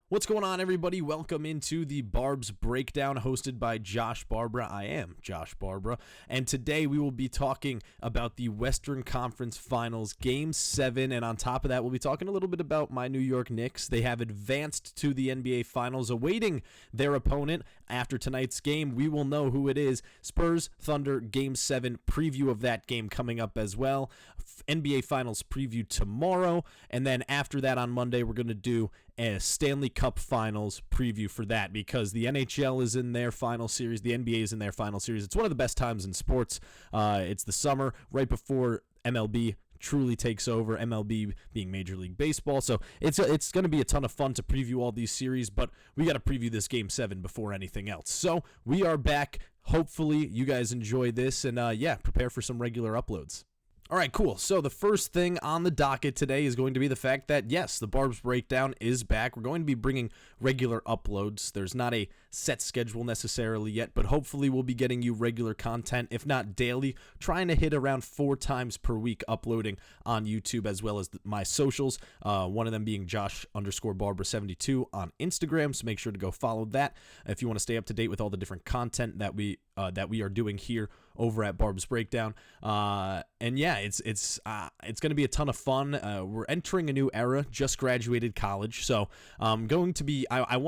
What's going on, everybody? Welcome into the Barbs Breakdown hosted by Josh Barbara. I am Josh Barbara, and today we will be talking about the Western Conference Finals Game 7, and on top of that, we'll be talking a little bit about my New York Knicks. They have advanced to the NBA Finals, awaiting their opponent. After tonight's game, we will know who it is. Spurs Thunder Game 7, preview of that game coming up as well. NBA Finals preview tomorrow, and then after that on Monday, we're going to do a Stanley Cup Finals preview for that, because the NHL is in their final series, the NBA is in their final series. It's one of the best times in sports. It's the summer, right before MLB truly takes over, MLB being Major League Baseball. So it's going to be a ton of fun to preview all these series, but we got to preview this Game 7 before anything else. So we are back. Hopefully you guys enjoy this, and prepare for some regular uploads. All right, cool. So the first thing on the docket today is going to be the fact that, yes, the Barbs Breakdown is back. We're going to be bringing regular uploads. There's not a set schedule necessarily yet, but hopefully we'll be getting you regular content, if not daily, trying to hit around 4 times per week uploading on YouTube as well as my socials, one of them being Josh_Barbara72 on Instagram, so make sure to go follow that if you want to stay up to date with all the different content that we are doing here over at Barbs Breakdown. And yeah, it's going to be a ton of fun. We're entering a new era, just graduated college. So I want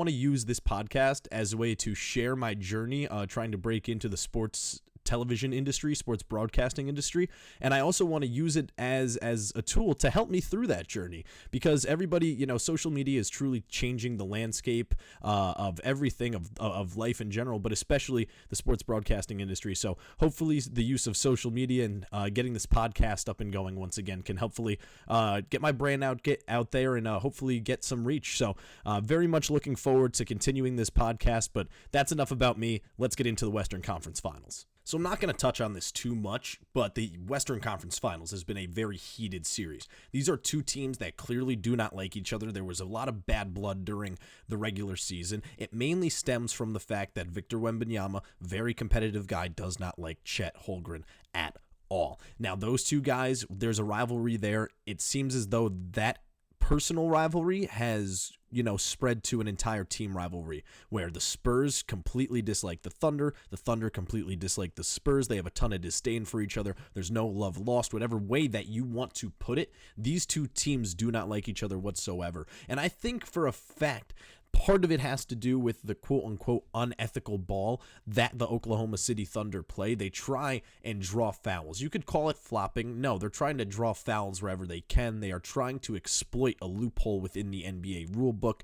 to use this podcast as a way to share my journey, trying to break into the sports television industry, sports broadcasting industry, and I also want to use it as a tool to help me through that journey, because everybody, social media is truly changing the landscape of everything, of life in general, but especially the sports broadcasting industry. So hopefully the use of social media and getting this podcast up and going once again can hopefully get my brand out there and hopefully get some reach. So very much looking forward to continuing this podcast, but that's enough about me. Let's get into the Western Conference Finals. So I'm not going to touch on this too much, but the Western Conference Finals has been a very heated series. These are two teams that clearly do not like each other. There was a lot of bad blood during the regular season. It mainly stems from the fact that Victor Wembanyama, very competitive guy, does not like Chet Holmgren at all. Now, those two guys, there's a rivalry there. It seems as though that personal rivalry has spread to an entire team rivalry, where the Spurs completely dislike the Thunder completely dislike the Spurs. They have a ton of disdain for each other. There's no love lost, whatever way that you want to put it. These two teams do not like each other whatsoever. And I think for a fact, part of it has to do with the quote-unquote unethical ball that the Oklahoma City Thunder play. They try and draw fouls. You could call it flopping. No, they're trying to draw fouls wherever they can. They are trying to exploit a loophole within the NBA rulebook.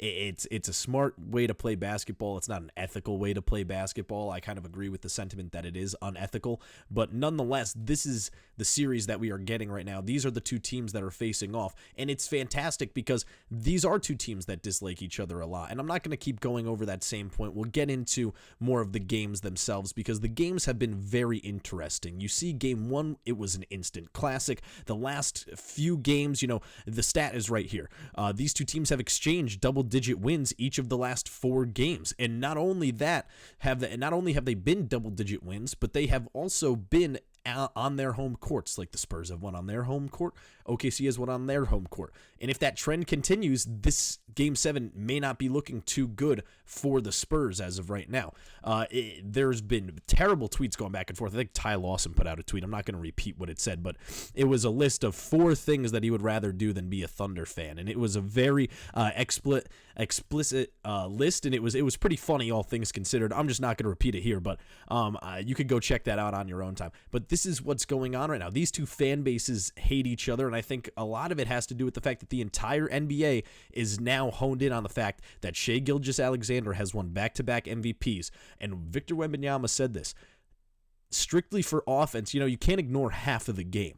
It's a smart way to play basketball. It's not an ethical way to play basketball. I kind of agree with the sentiment that it is unethical, but nonetheless, this is the series that we are getting right now. These are the two teams that are facing off, and it's fantastic because these are two teams that dislike each other a lot, and I'm not going to keep going over that same point. We'll get into more of the games themselves because the games have been very interesting. You see Game 1, it was an instant classic. The last few games, the stat is right here. These two teams have exchanged double-digit wins each of the last 4 games, and not only have they been double-digit wins, but they have also been on their home courts. Like the Spurs have won on their home court, OKC has won on their home court, and if that trend continues, this Game 7 may not be looking too good for the Spurs as of right now. There's been terrible tweets going back and forth. I think Ty Lawson put out a tweet. I'm not going to repeat what it said, but it was a list of 4 things that he would rather do than be a Thunder fan, and it was a very explicit list, and it was pretty funny, all things considered. I'm just not going to repeat it here, but you could go check that out on your own time. But this is what's going on right now. These two fan bases hate each other, and I think a lot of it has to do with the fact that the entire NBA is now honed in on the fact that Shai Gilgeous-Alexander has won back-to-back MVPs, and Victor Wembanyama said this, strictly for offense, you can't ignore half of the game.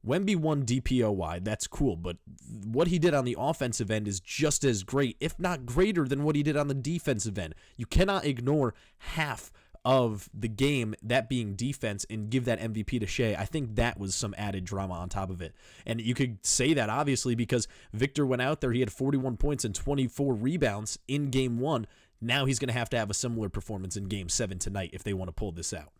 Wemby won DPOY, that's cool, but what he did on the offensive end is just as great, if not greater than what he did on the defensive end. You cannot ignore half of the game, that being defense, and give that MVP to Shai. I think that was some added drama on top of it. And you could say that, obviously, because Victor went out there, he had 41 points and 24 rebounds in Game 1. Now he's going to have a similar performance in Game 7 tonight if they want to pull this out.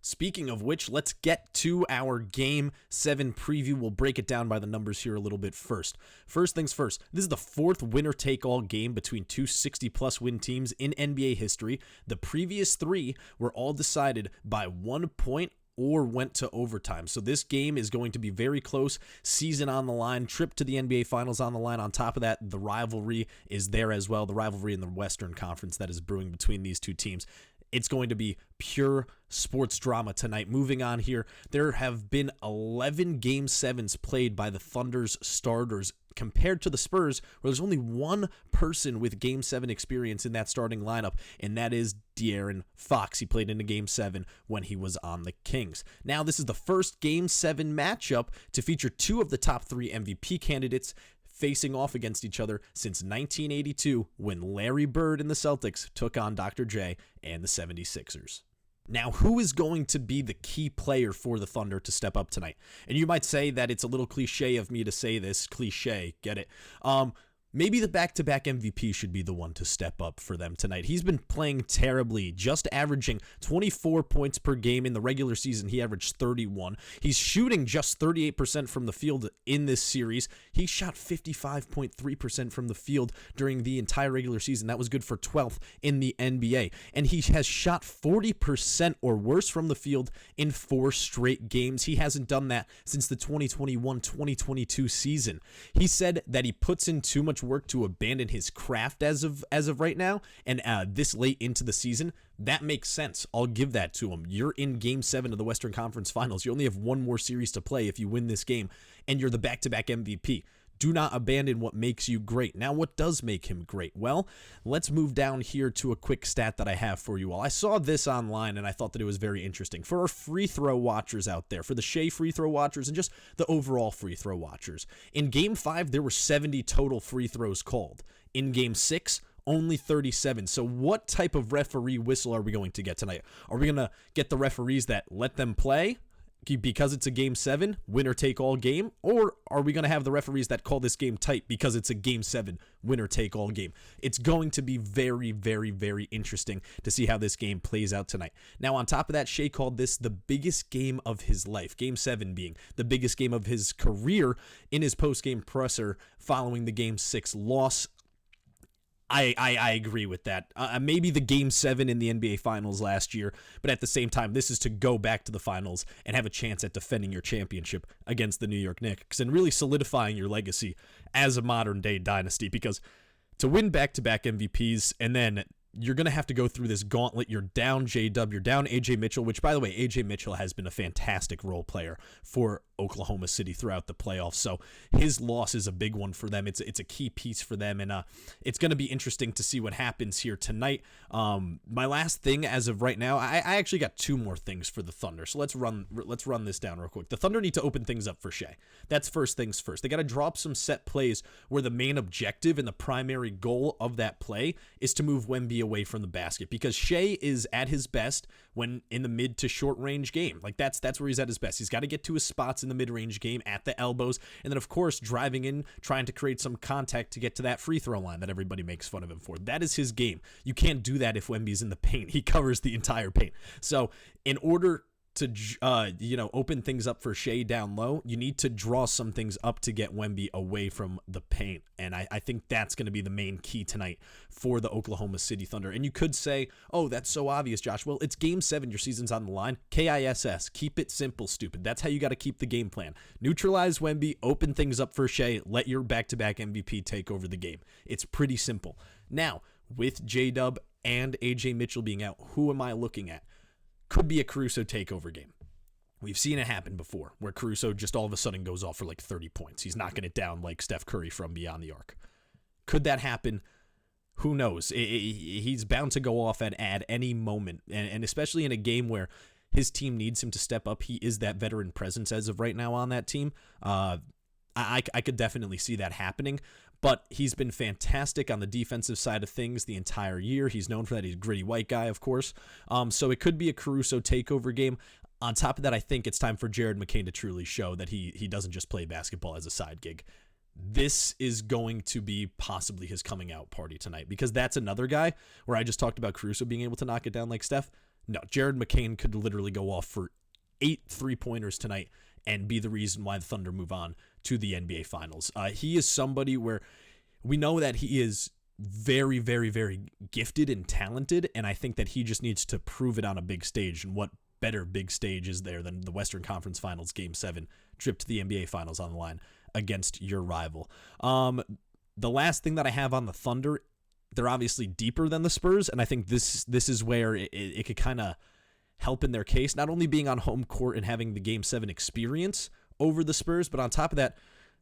Speaking of which, let's get to our Game 7 preview. We'll break it down by the numbers here a little bit first. First things first, this is the fourth winner-take-all game between two 60-plus win teams in NBA history. The previous three were all decided by 1 point or went to overtime. So this game is going to be very close. Season on the line, trip to the NBA Finals on the line. On top of that, the rivalry is there as well. The rivalry in the Western Conference that is brewing between these two teams. It's going to be pure sports drama tonight. Moving on here, there have been 11 Game 7s played by the Thunder's starters compared to the Spurs, where there's only one person with Game 7 experience in that starting lineup, and that is De'Aaron Fox. He played in a Game 7 when he was on the Kings. Now, this is the first Game 7 matchup to feature two of the top three MVP candidates facing off against each other since 1982, when Larry Bird and the Celtics took on Dr. J and the 76ers. Now, who is going to be the key player for the Thunder to step up tonight? And you might say that it's a little cliche of me to say this. Cliche, get it? Maybe the back-to-back MVP should be the one to step up for them tonight. He's been playing terribly, just averaging 24 points per game. In the regular season, he averaged 31. He's shooting just 38% from the field in this series. He shot 55.3% from the field during the entire regular season. That was good for 12th in the NBA. And he has shot 40% or worse from the field in 4 straight games. He hasn't done that since the 2021-2022 season. He said that he puts in too much work to abandon his craft as of right now, and this late into the season. That makes sense. I'll give that to him. You're in Game 7 of the Western Conference Finals. You only have one more series to play if you win this game, and you're the back-to-back MVP. Do not abandon what makes you great. Now, what does make him great? Well, let's move down here to a quick stat that I have for you all. I saw this online, and I thought that it was very interesting. For our free throw watchers out there, for the Shea free throw watchers, and just the overall free throw watchers, in Game 5, there were 70 total free throws called. In Game 6, only 37. So what type of referee whistle are we going to get tonight? Are we going to get the referees that let them play because it's a Game 7, winner-take-all game? Or are we going to have the referees that call this game tight because it's a Game 7, winner-take-all game? It's going to be very, very, very interesting to see how this game plays out tonight. Now, on top of that, Shea called this the biggest game of his life, Game 7 being the biggest game of his career in his post-game presser following the Game 6 loss. I agree with that. Maybe the Game 7 in the NBA Finals last year, but at the same time, this is to go back to the Finals and have a chance at defending your championship against the New York Knicks and really solidifying your legacy as a modern-day dynasty, because to win back-to-back MVPs and then you're going to have to go through this gauntlet. You're down J-Dub, you're down A.J. Mitchell, which, by the way, A.J. Mitchell has been a fantastic role player for Oklahoma City throughout the playoffs, so his loss is a big one for them. It's a key piece for them, and it's going to be interesting to see what happens here tonight. My last thing as of right now, I actually got 2 more things for the Thunder, so let's run this down real quick. The Thunder need to open things up for Shea. That's first things first. They got to drop some set plays where the main objective and the primary goal of that play is to move Wemby away from the basket, because Shea is at his best when in the mid to short range game. Like that's where he's at his best. He's got to get to his spots in the mid-range game at the elbows, and then of course driving in, trying to create some contact to get to that free throw line that everybody makes fun of him for. That is his game. You can't do that if Wemby's in the paint. He covers the entire paint. So in order to open things up for Shea down low, you need to draw some things up to get Wemby away from the paint, and I think that's going to be the main key tonight for the Oklahoma City Thunder. And you could say, oh, that's so obvious, Josh. Well, it's Game 7, your season's on the line. KISS, keep it simple, stupid. That's how you got to keep the game plan. Neutralize Wemby, open things up for Shea, let your back-to-back MVP take over the game. It's pretty simple. Now, with J-Dub and A.J. Mitchell being out, who am I looking at? Could be a Caruso takeover game. We've seen it happen before, where Caruso just all of a sudden goes off for like 30 points. He's knocking it down like Steph Curry from beyond the arc. Could that happen? Who knows? He's bound to go off at any moment, and especially in a game where his team needs him to step up. He is that veteran presence as of right now on that team. I could definitely see that happening. But he's been fantastic on the defensive side of things the entire year. He's known for that. He's a gritty white guy, of course. So it could be a Caruso takeover game. On top of that, I think it's time for Jared McCain to truly show that he doesn't just play basketball as a side gig. This is going to be possibly his coming out party tonight, because that's another guy where I just talked about Caruso being able to knock it down like Steph. No, Jared McCain could literally go off for 8 3-pointers tonight and be the reason why the Thunder move on to the NBA Finals. He is somebody where we know that he is very, very, very gifted and talented, and I think that he just needs to prove it on a big stage. And what better big stage is there than the Western Conference Finals Game 7, trip to the NBA Finals on the line against your rival. The last thing that I have on the Thunder, they're obviously deeper than the Spurs, and I think this is where it could kind of help in their case, not only being on home court and having the Game 7 experience over the Spurs, but on top of that,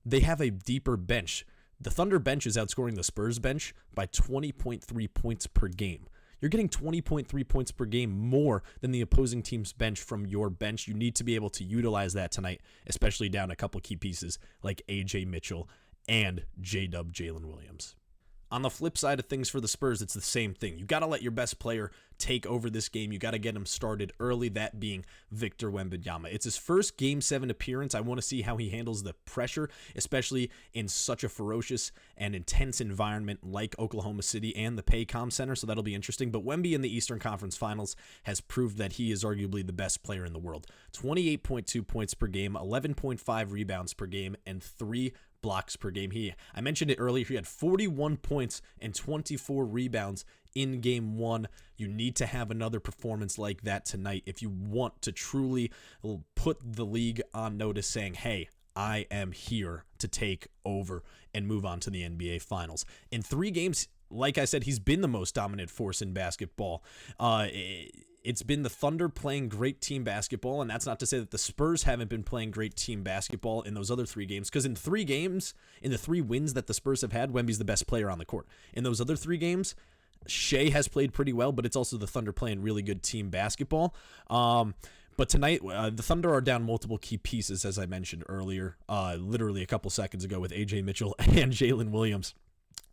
they have a deeper bench. The Thunder bench is outscoring the Spurs bench by 20.3 points per game. You're getting 20.3 points per game more than the opposing team's bench from your bench. You need to be able to utilize that tonight, especially down a couple key pieces like A.J. Mitchell and J-Dub Jalen Williams. On the flip side of things for the Spurs, it's the same thing. You got to let your best player take over this game. You got to get him started early, that being Victor Wembanyama. It's his first Game 7 appearance. I want to see how he handles the pressure, especially in such a ferocious and intense environment like Oklahoma City and the Paycom Center, so that'll be interesting. But Wemby in the Eastern Conference Finals has proved that he is arguably the best player in the world. 28.2 points per game, 11.5 rebounds per game, and 3 blocks per game. I mentioned it earlier, he had 41 points and 24 rebounds in Game 1. You need to have another performance like that tonight if you want to truly put the league on notice saying, hey, I am here to take over and move on to the NBA Finals. In 3 games, like I said, he's been the most dominant force in basketball. It's been the Thunder playing great team basketball, and that's not to say that the Spurs haven't been playing great team basketball in those other 3 games, because in 3 games, in the 3 wins that the Spurs have had, Wemby's the best player on the court. In those other 3 games, Shea has played pretty well, but it's also the Thunder playing really good team basketball. But tonight, the Thunder are down multiple key pieces, as I mentioned earlier, literally a couple seconds ago with A.J. Mitchell and Jalen Williams.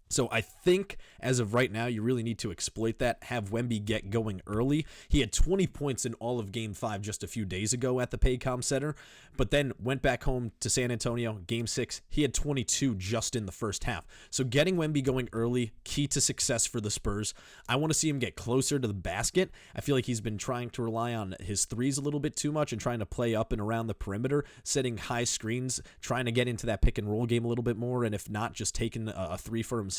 So I think as of right now, you really need to exploit that, have Wemby get going early. He had 20 points in all of Game 5 just a few days ago at the Paycom Center, but then went back home to San Antonio. Game 6, he had 22 just in the first half. So getting Wemby going early, key to success for the Spurs. I want to see him get closer to the basket. I feel like he's been trying to rely on his threes a little bit too much and trying to play up and around the perimeter, setting high screens, trying to get into that pick and roll game a little bit more, and if not, just taking a 3 for himself.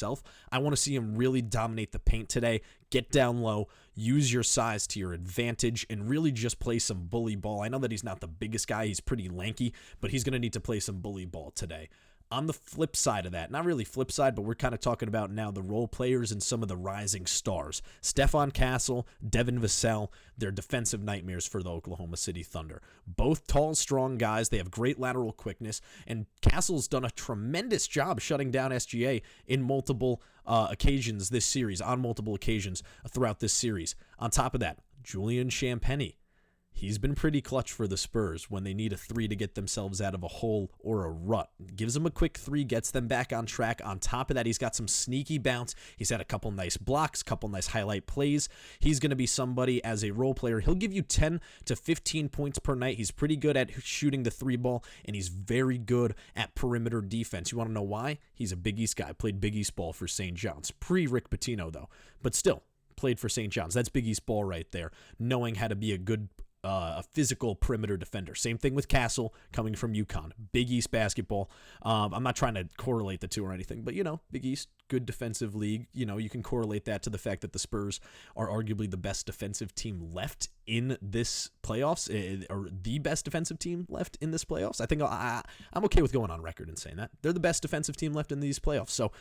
I want to see him really dominate the paint today, get down low, use your size to your advantage, and really just play some bully ball. I know that he's not the biggest guy, he's pretty lanky, but he's going to need to play some bully ball today. On the flip side of that, not really flip side, but we're kind of talking about now the role players and some of the rising stars. Stephon Castle, Devin Vassell, they're defensive nightmares for the Oklahoma City Thunder. Both tall, strong guys. They have great lateral quickness, and Castle's done a tremendous job shutting down SGA in multiple occasions this series, on multiple occasions throughout this series. On top of that, Julian Champagnie. He's been pretty clutch for the Spurs when they need a 3 to get themselves out of a hole or a rut. Gives them a quick 3, gets them back on track. On top of that, he's got some sneaky bounce. He's had a couple nice blocks, couple nice highlight plays. He's going to be somebody as a role player. He'll give you 10 to 15 points per night. He's pretty good at shooting the 3 ball, and he's very good at perimeter defense. You want to know why? He's a Big East guy. Played Big East ball for St. John's. Pre-Rick Pitino, though. But still, played for St. John's. That's Big East ball right there. Knowing how to be a good a physical perimeter defender. Same thing with Castle coming from UConn. Big East basketball. I'm not trying to correlate the two or anything, but, Big East, good defensive league. You can correlate that to the fact that the Spurs are arguably the best defensive team left in this playoffs, or the best defensive team left in this playoffs. I think I'm okay with going on record and saying that. They're the best defensive team left in these playoffs. So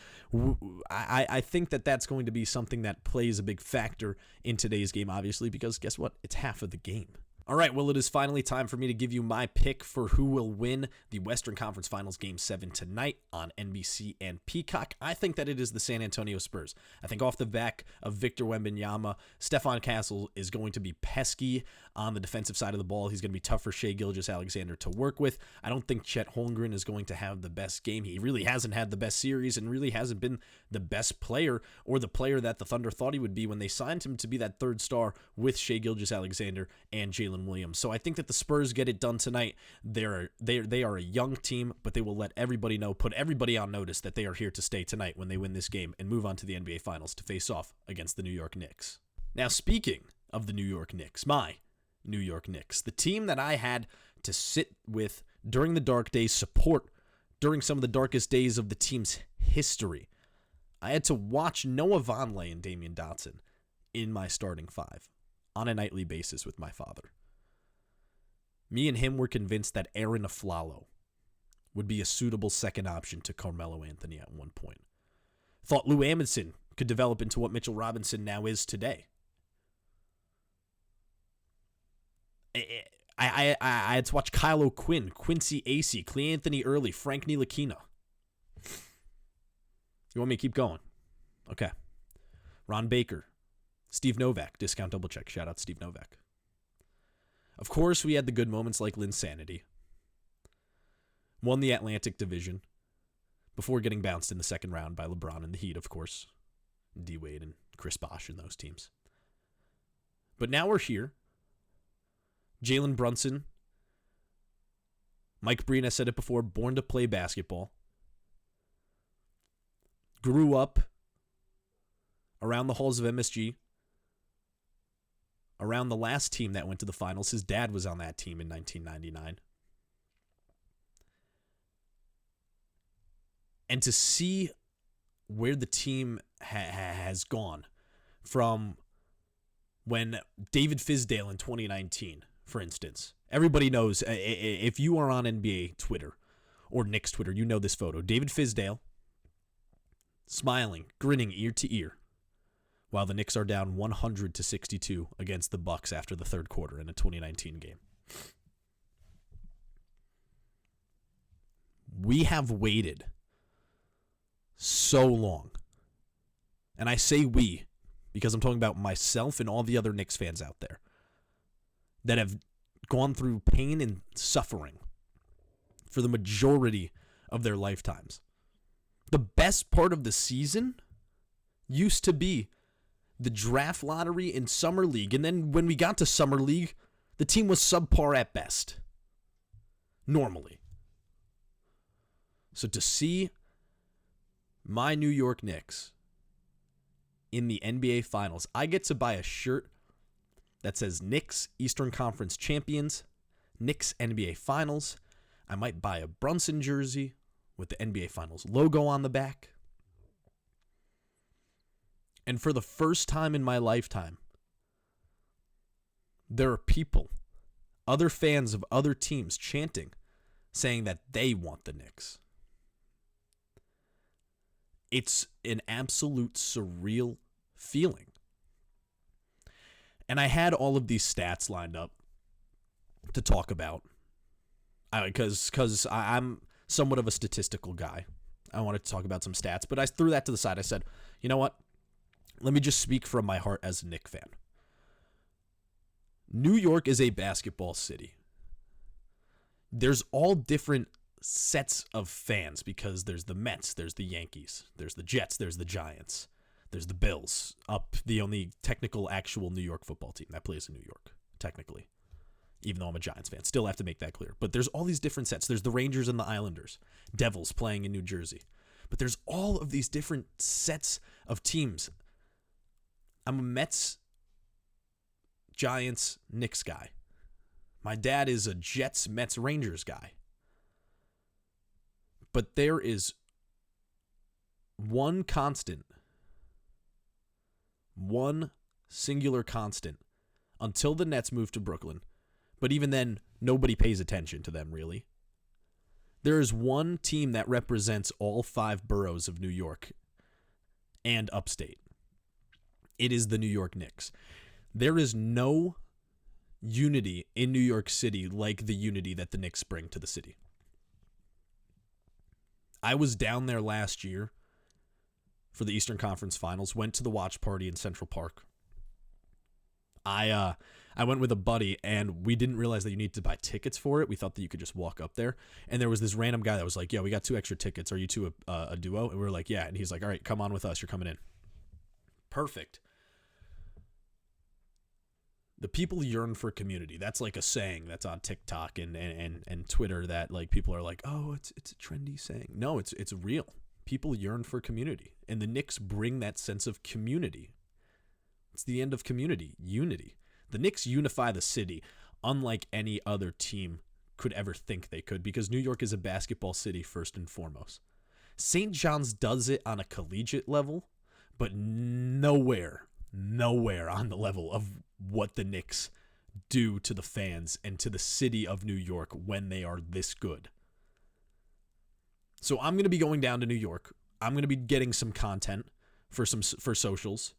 I think that that's going to be something that plays a big factor in today's game, obviously, because guess what? It's half of the game. All right, well, it is finally time for me to give you my pick for who will win the Western Conference Finals Game 7 tonight on NBC and Peacock. I think that it is the San Antonio Spurs. I think off the back of Victor Wembanyama, Stephon Castle is going to be pesky on the defensive side of the ball. He's going to be tough for Shai Gilgeous-Alexander to work with. I don't think Chet Holmgren is going to have the best game. He really hasn't had the best series and really hasn't been the best player or the player that the Thunder thought he would be when they signed him to be that third star with Shai Gilgeous-Alexander and Jalen Williams. So I think that the Spurs get it done tonight. They are a young team, but they will let everybody know, put everybody on notice that they are here to stay tonight when they win this game and move on to the NBA Finals to face off against the New York Knicks. Now, speaking of the New York Knicks, my New York Knicks, the team that I had to sit with during the dark days, support during some of the darkest days of the team's history. I had to watch Noah Vonleh and Damian Dotson in my starting five on a nightly basis with my father. Me and him were convinced that Aaron Aflalo would be a suitable second option to Carmelo Anthony at one point. Thought Lou Amundsen could develop into what Mitchell Robinson now is today. I had to watch Kyle O'Quinn, Quincy Acey, Cleanthony Early, Frank Ntilikina. You want me to keep going? Okay. Ron Baker, Steve Novak, discount double check. Shout out Steve Novak. Of course, we had the good moments like Linsanity. Won the Atlantic Division before getting bounced in the second round by LeBron and the Heat, of course. D-Wade and Chris Bosh and those teams. But now we're here. Jalen Brunson. Mike Breen, I said it before, born to play basketball. Grew up around the halls of MSG. Around the last team that went to the finals. His dad was on that team in 1999. And to see where the team has gone from when David Fizdale in 2019, for instance. Everybody knows, if you are on NBA Twitter or Knicks Twitter, you know this photo. David Fizdale smiling, grinning ear to ear, while the Knicks are down 100-62 against the Bucks after the third quarter in a 2019 game. We have waited so long. And I say we because I'm talking about myself and all the other Knicks fans out there that have gone through pain and suffering for the majority of their lifetimes. The best part of the season used to be the draft lottery in Summer League. And then when we got to Summer League, the team was subpar at best. Normally. So to see my New York Knicks in the NBA Finals, I get to buy a shirt that says Knicks Eastern Conference Champions, Knicks NBA Finals. I might buy a Brunson jersey with the NBA Finals logo on the back. And for the first time in my lifetime, there are people, other fans of other teams chanting, saying that they want the Knicks. It's an absolute surreal feeling. And I had all of these stats lined up to talk about because I'm somewhat of a statistical guy. I wanted to talk about some stats, but I threw that to the side. I said, you know what? Let me just speak from my heart as a Knicks fan. New York is a basketball city. There's all different sets of fans because there's the Mets, there's the Yankees, there's the Jets, there's the Giants, there's the Bills, the only technical actual New York football team that plays in New York, technically. Even though I'm a Giants fan. Still have to make that clear. But there's all these different sets. There's the Rangers and the Islanders. Devils playing in New Jersey. But there's all of these different sets of teams. I'm a Mets, Giants, Knicks guy. My dad is a Jets, Mets, Rangers guy. But there is one constant, one singular constant until the Nets move to Brooklyn. But even then, nobody pays attention to them, really. There is one team that represents all 5 boroughs of New York and upstate. It is the New York Knicks. There is no unity in New York City like the unity that the Knicks bring to the city. I was down there last year for the Eastern Conference Finals, went to the watch party in Central Park. I went with a buddy, and we didn't realize that you need to buy tickets for it. We thought that you could just walk up there. And there was this random guy that was like, yeah, we got 2 extra tickets. Are you two a duo? And we were like, yeah. And he's like, all right, come on with us. You're coming in. Perfect. The people yearn for community. That's like a saying that's on TikTok and Twitter that like people are like, oh, it's a trendy saying. No, it's real. People yearn for community. And the Knicks bring that sense of community It's the end of community, unity. The Knicks unify the city unlike any other team could ever think they could, because New York is a basketball city first and foremost. St. John's does it on a collegiate level, but nowhere on the level of what the Knicks do to the fans and to the city of New York when they are this good. So I'm going to be going down to New York. I'm going to be getting some content for socials,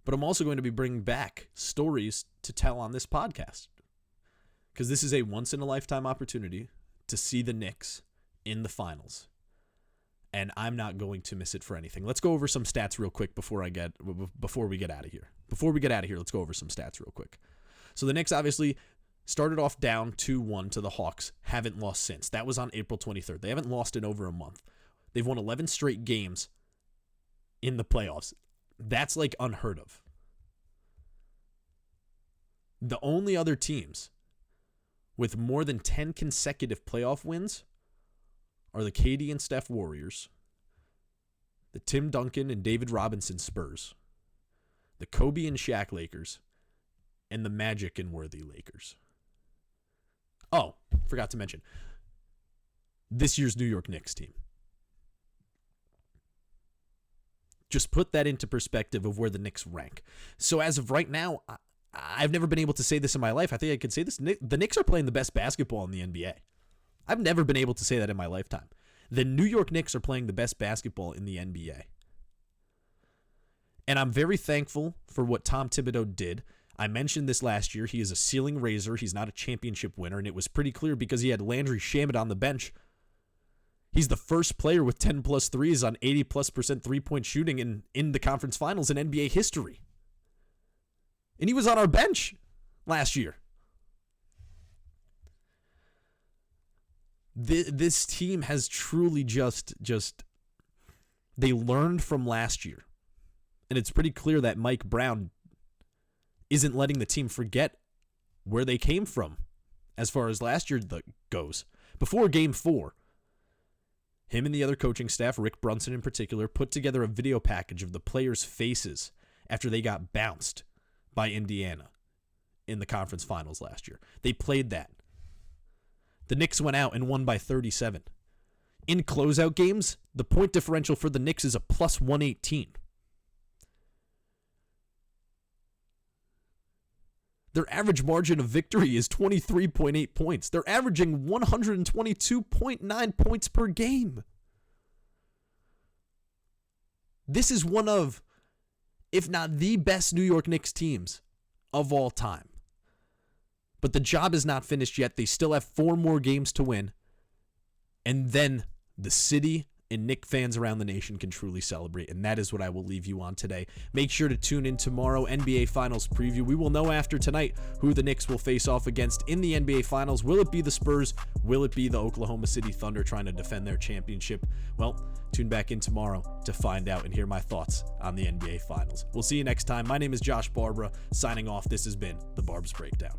but I'm also going to be bringing back stories to tell on this podcast, because this is a once-in-a-lifetime opportunity to see the Knicks in the finals, and I'm not going to miss it for anything. Let's go over some stats real quick before we get out of here. Before we get out of here, let's go over some stats real quick. So the Knicks obviously started off down 2-1 to the Hawks, haven't lost since. That was on April 23rd. They haven't lost in over a month. They've won 11 straight games in the playoffs. That's like unheard of. The only other teams with more than 10 consecutive playoff wins are the KD and Steph Warriors, the Tim Duncan and David Robinson Spurs, the Kobe and Shaq Lakers, and the Magic and Worthy Lakers. Oh, forgot to mention, this year's New York Knicks team. Just put that into perspective of where the Knicks rank. So as of right now, I've never been able to say this in my life. I think I could say this. The Knicks are playing the best basketball in the NBA. I've never been able to say that in my lifetime. The New York Knicks are playing the best basketball in the NBA. And I'm very thankful for what Tom Thibodeau did. I mentioned this last year. He is a ceiling raiser. He's not a championship winner, and it was pretty clear because he had Landry Shamet on the bench. He's the first player with 10-plus threes on 80-plus% three-point shooting in the conference finals in NBA history. And he was on our bench last year. This team has truly just they learned from last year. And it's pretty clear that Mike Brown isn't letting the team forget where they came from as far as last year goes. Before Game 4, him and the other coaching staff, Rick Brunson in particular, put together a video package of the players' faces after they got bounced by Indiana in the conference finals last year. They played that. The Knicks went out and won by 37. In closeout games, the point differential for the Knicks is a plus 118. Their average margin of victory is 23.8 points. They're averaging 122.9 points per game. This is one of, if not the best New York Knicks teams of all time. But the job is not finished yet. They still have 4 more games to win. And then the city and Knicks fans around the nation can truly celebrate. And that is what I will leave you on today. Make sure to tune in tomorrow, NBA Finals preview. We will know after tonight who the Knicks will face off against in the NBA Finals. Will it be the Spurs? Will it be the Oklahoma City Thunder trying to defend their championship? Well, tune back in tomorrow to find out and hear my thoughts on the NBA Finals. We'll see you next time. My name is Josh Barbara, signing off. This has been the Barbs Breakdown.